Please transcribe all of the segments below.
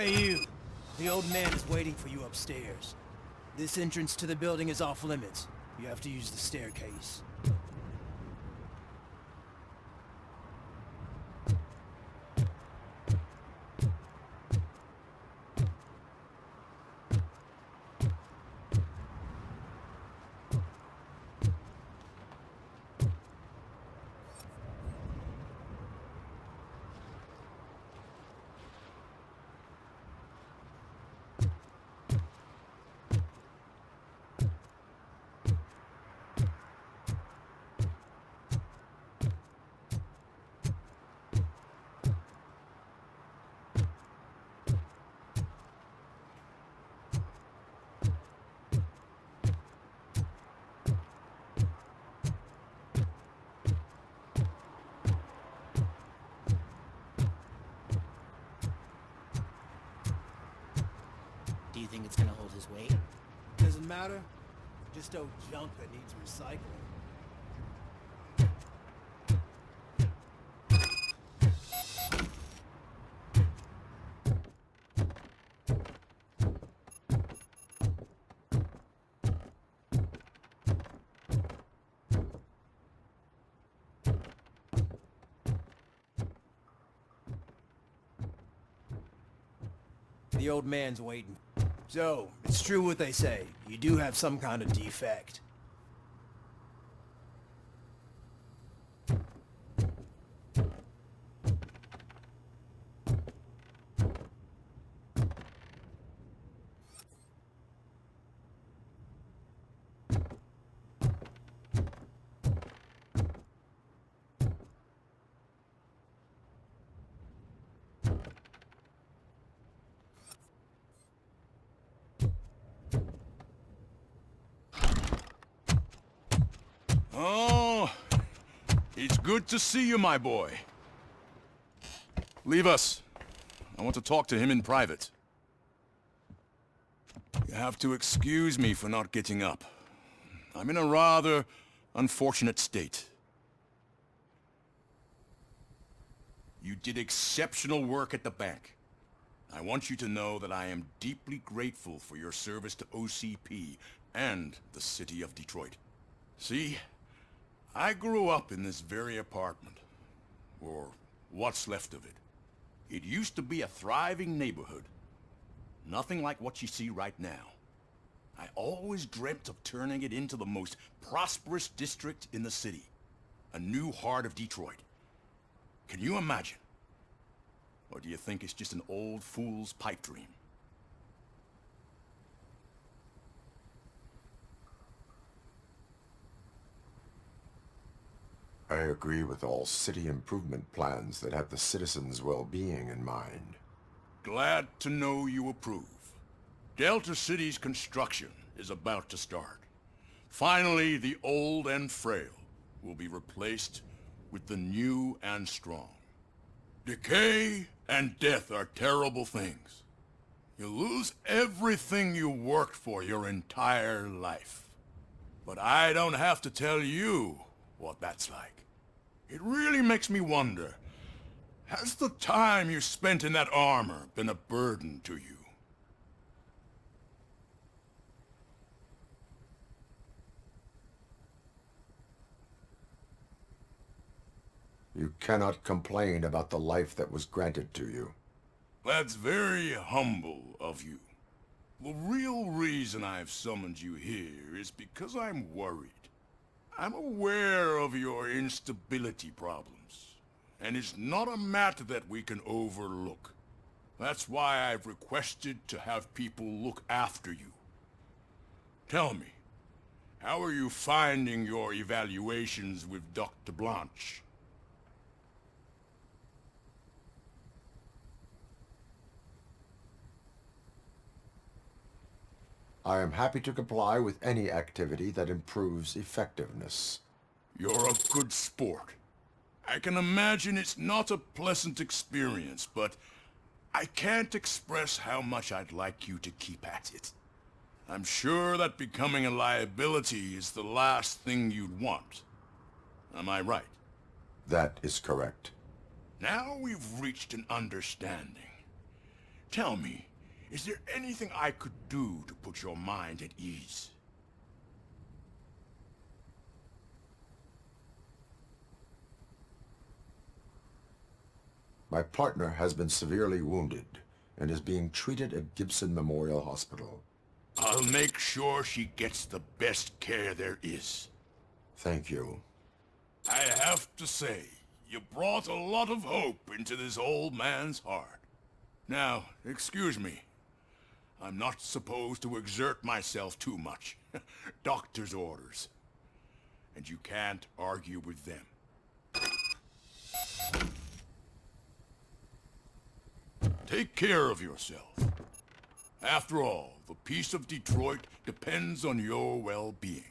Hey you! The old man is waiting for you upstairs. This entrance to the building is off limits. You have to use the staircase. Do you think it's gonna hold his weight? Doesn't matter. Just old junk that needs recycling. The old man's waiting. So, it's true what they say. You do have some kind of defect. Oh, it's good to see you, my boy. Leave us. I want to talk to him in private. You have to excuse me for not getting up. I'm in a rather unfortunate state. You did exceptional work at the bank. I want you to know that I am deeply grateful for your service to OCP and the city of Detroit. See? I grew up in this very apartment, or what's left of it. It used to be a thriving neighborhood. Nothing like what you see right now. I always dreamt of turning it into the most prosperous district in the city. A new heart of Detroit. Can you imagine? Or do you think it's just an old fool's pipe dream? I agree with all city improvement plans that have the citizens' well-being in mind. Glad to know you approve. Delta City's construction is about to start. Finally, the old and frail will be replaced with the new and strong. Decay and death are terrible things. You lose everything you worked for your entire life. But I don't have to tell you what that's like. It really makes me wonder, has the time you spent in that armor been a burden to you? You cannot complain about the life that was granted to you. That's very humble of you. The real reason I've summoned you here is because I'm worried. I'm aware of your instability problems, and it's not a matter that we can overlook. That's why I've requested to have people look after you. Tell me, how are you finding your evaluations with Dr. Blanche? I am happy to comply with any activity that improves effectiveness. You're a good sport. I can imagine it's not a pleasant experience, but I can't express how much I'd like you to keep at it. I'm sure that becoming a liability is the last thing you'd want. Am I right? That is correct. Now we've reached an understanding. Tell me, is there anything I could do to put your mind at ease? My partner has been severely wounded and is being treated at Gibson Memorial Hospital. I'll make sure she gets the best care there is. Thank you. I have to say, you brought a lot of hope into this old man's heart. Now, excuse me. I'm not supposed to exert myself too much. Doctor's orders. And you can't argue with them. Take care of yourself. After all, the peace of Detroit depends on your well-being.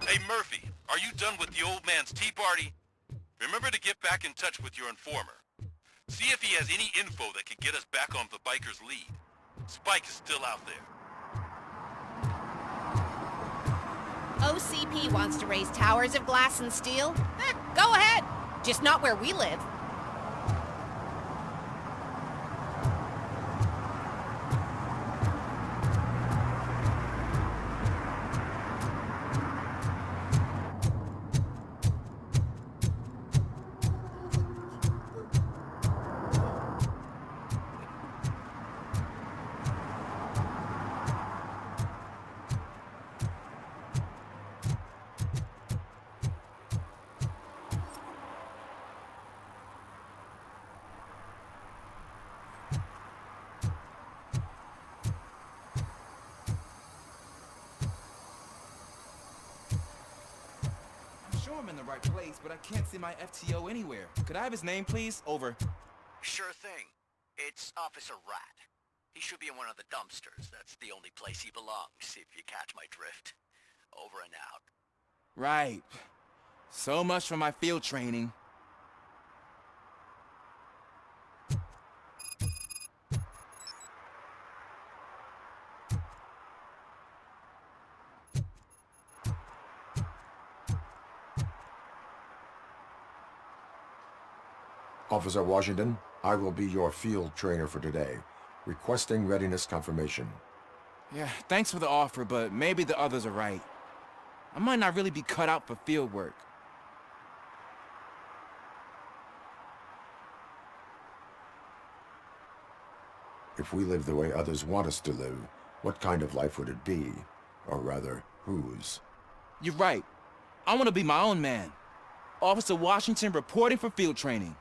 Hey Murphy, are you done with the old man's tea party? Remember to get back in touch with your informer. See if he has any info that could get us back on the biker's lead. Spike is still out there. OCP wants to raise towers of glass and steel? Go ahead. Just not where we live. Sure I'm in the right place, but I can't see my FTO anywhere. Could I have his name, please? Over. Sure thing. It's Officer Rat. He should be in one of the dumpsters. That's the only place he belongs, if you catch my drift. Over and out. Right. So much for my field training. Officer Washington, I will be your field trainer for today. Requesting readiness confirmation. Yeah, thanks for the offer, but maybe the others are right. I might not really be cut out for field work. If we live the way others want us to live, what kind of life would it be? Or rather, whose? You're right. I want to be my own man. Officer Washington reporting for field training.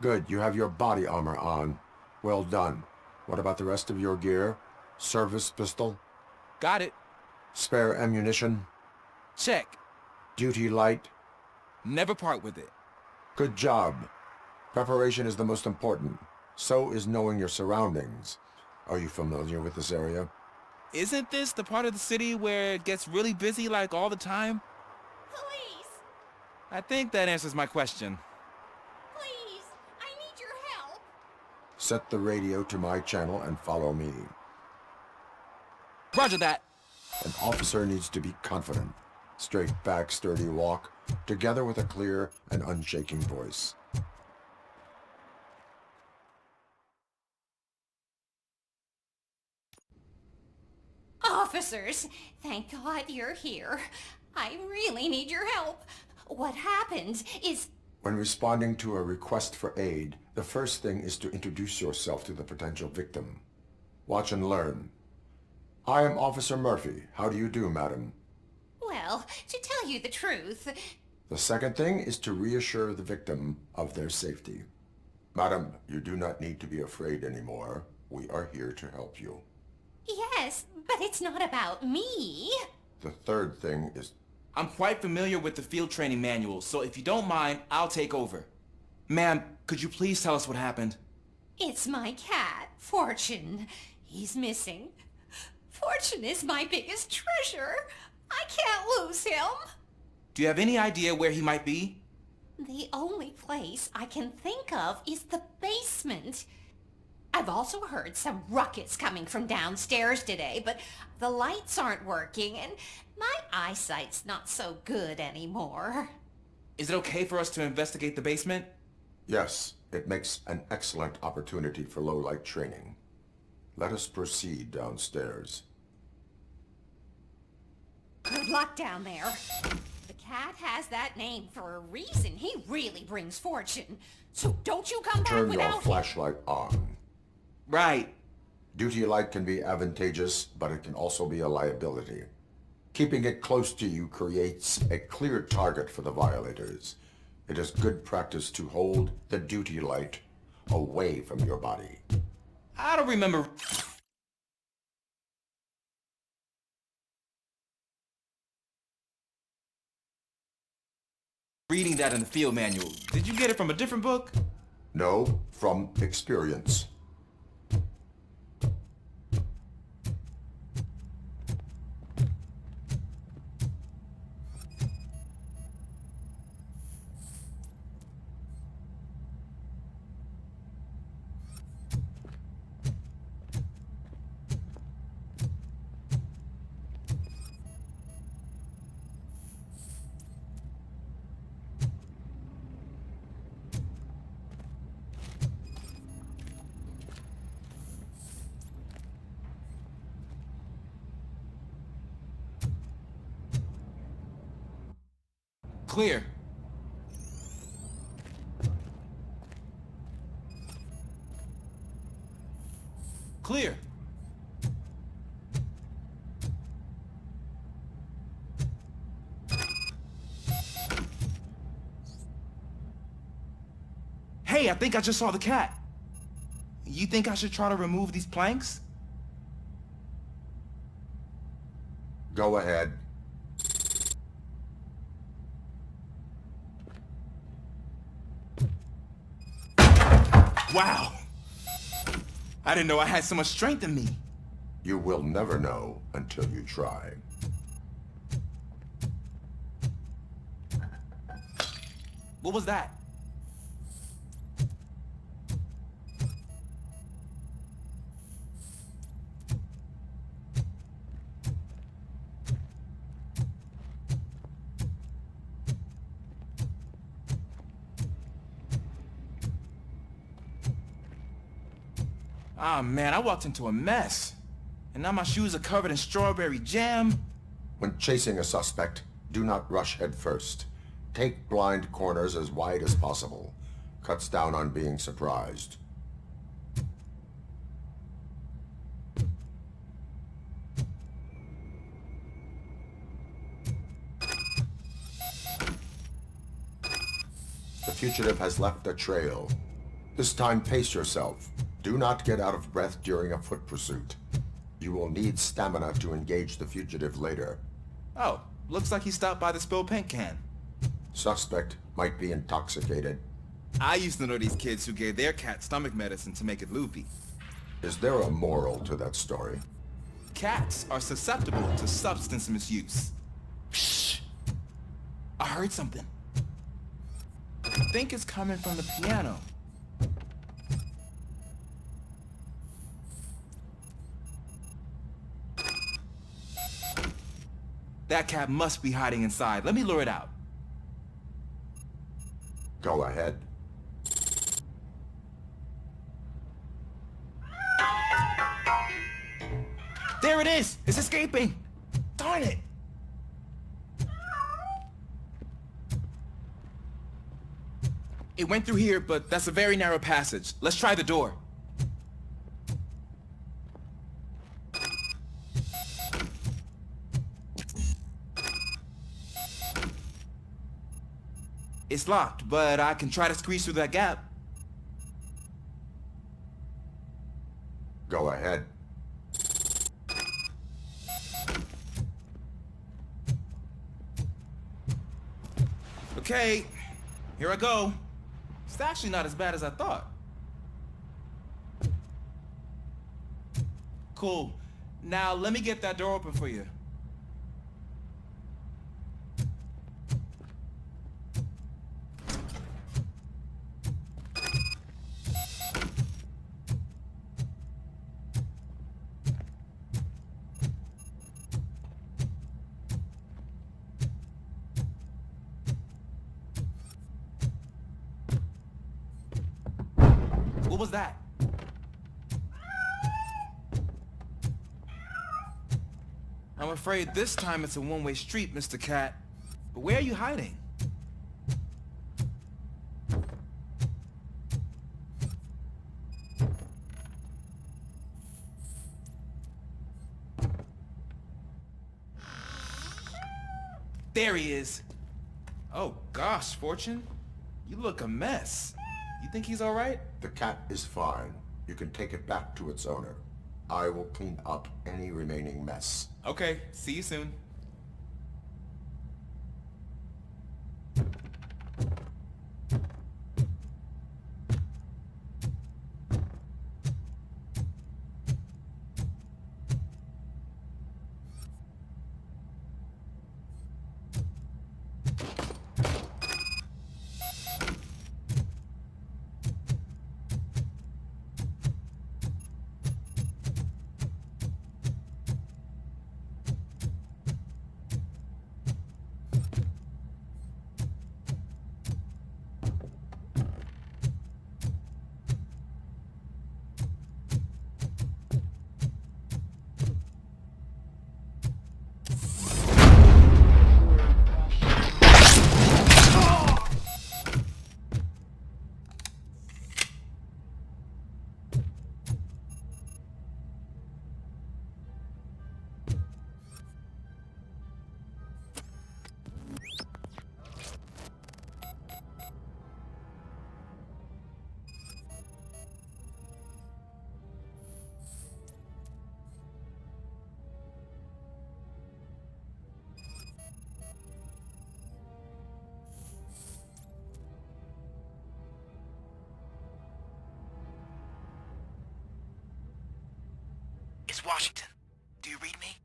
Good, you have your body armor on. Well done. What about the rest of your gear? Service pistol? Got it. Spare ammunition? Check. Duty light? Never part with it. Good job. Preparation is the most important. So is knowing your surroundings. Are you familiar with this area? Isn't this the part of the city where it gets really busy like all the time? Police! I think that answers my question. Please! I need your help! Set the radio to my channel and follow me. Roger that. An officer needs to be confident. Straight back, sturdy walk, together with a clear and unshaking voice. Officers, thank God you're here. I really need your help. What happened is... When responding to a request for aid, the first thing is to introduce yourself to the potential victim. Watch and learn. I am Officer Murphy. How do you do, madam? Well, to tell you the truth... The second thing is to reassure the victim of their safety. Madam, you do not need to be afraid anymore. We are here to help you. Yes, But it's not about me. The third thing is... I'm quite familiar with the field training manual, so if you don't mind, I'll take over. Ma'am, could you please tell us what happened? It's my cat, Fortune. He's missing. Fortune is my biggest treasure. I can't lose him. Do you have any idea where he might be? The only place I can think of is the basement. I've also heard some ruckus coming from downstairs today, but the lights aren't working and my eyesight's not so good anymore. Is it okay for us to investigate the basement? Yes, it makes an excellent opportunity for low-light training. Let us proceed downstairs. Good luck down there. The cat has that name for a reason. He really brings fortune. So don't you come back Turn without your him. flashlight on. Right. Duty light can be advantageous, but it can also be a liability. Keeping it close to you creates a clear target for the violators. It is good practice to hold the duty light away from your body. I don't remember... reading that in the field manual. Did you get it from a different book? No, from experience. Clear. Clear. Hey, I think I just saw the cat. You think I should try to remove these planks? Go ahead. Wow. I didn't know I had so much strength in me. You will never know until you try. What was that? Ah, man, I walked into a mess. And now my shoes are covered in strawberry jam. When chasing a suspect, do not rush head first. Take blind corners as wide as possible. Cuts down on being surprised. The fugitive has left a trail. This time pace yourself. Do not get out of breath during a foot pursuit. You will need stamina to engage the fugitive later. Oh, looks like he stopped by the spilled paint can. Suspect might be intoxicated. I used to know these kids who gave their cat stomach medicine to make it loopy. Is there a moral to that story? Cats are susceptible to substance misuse. Shh! I heard something. I think it's coming from the piano. That cat must be hiding inside. Let me lure it out. Go ahead. There it is! It's escaping! Darn it! It went through here, but that's a very narrow passage. Let's try the door. It's locked, but I can try to squeeze through that gap. Go ahead. Okay, here I go. It's actually not as bad as I thought. Cool. Now let me get that door open for you. What was that? I'm afraid this time it's a one-way street, Mr. Cat. But where are you hiding? There he is. Oh gosh, Fortune. You look a mess. You think he's all right? The cat is fine. You can take it back to its owner. I will clean up any remaining mess. Okay, see you soon. It's Washington. Do you read me?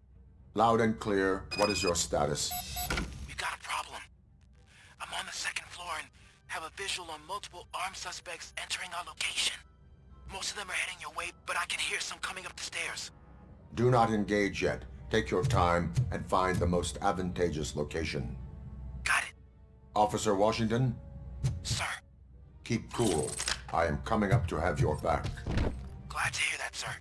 Loud and clear. What is your status? We got a problem. I'm on the second floor and have a visual on multiple armed suspects entering our location. Most of them are heading your way, but I can hear some coming up the stairs. Do not engage yet. Take your time and find the most advantageous location. Got it. Officer Washington, Sir. keep cool. I am coming up to have your back. Glad to hear that, sir.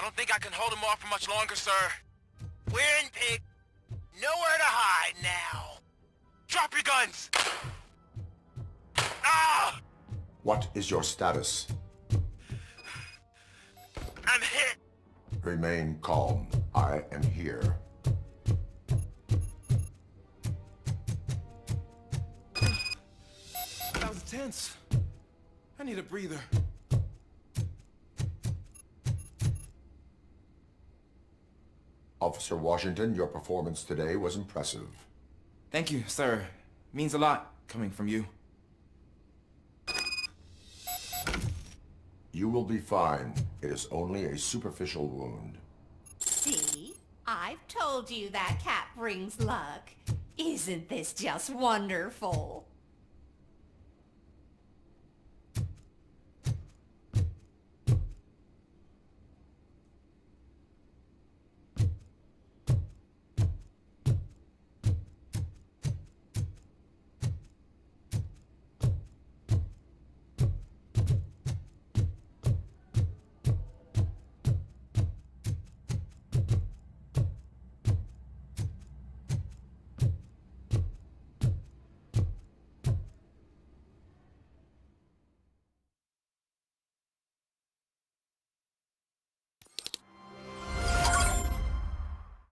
don't think I can hold him off for much longer, sir. We're in, pig. Nowhere to hide now. Drop your guns! Ah! What is your status? I'm hit. Remain calm. I am here. That was tense. I need a breather. Officer Washington, your performance today was impressive. Thank you, sir. Means a lot coming from you. You will be fine. It is only a superficial wound. See? I've told you that cat brings luck. Isn't this just wonderful?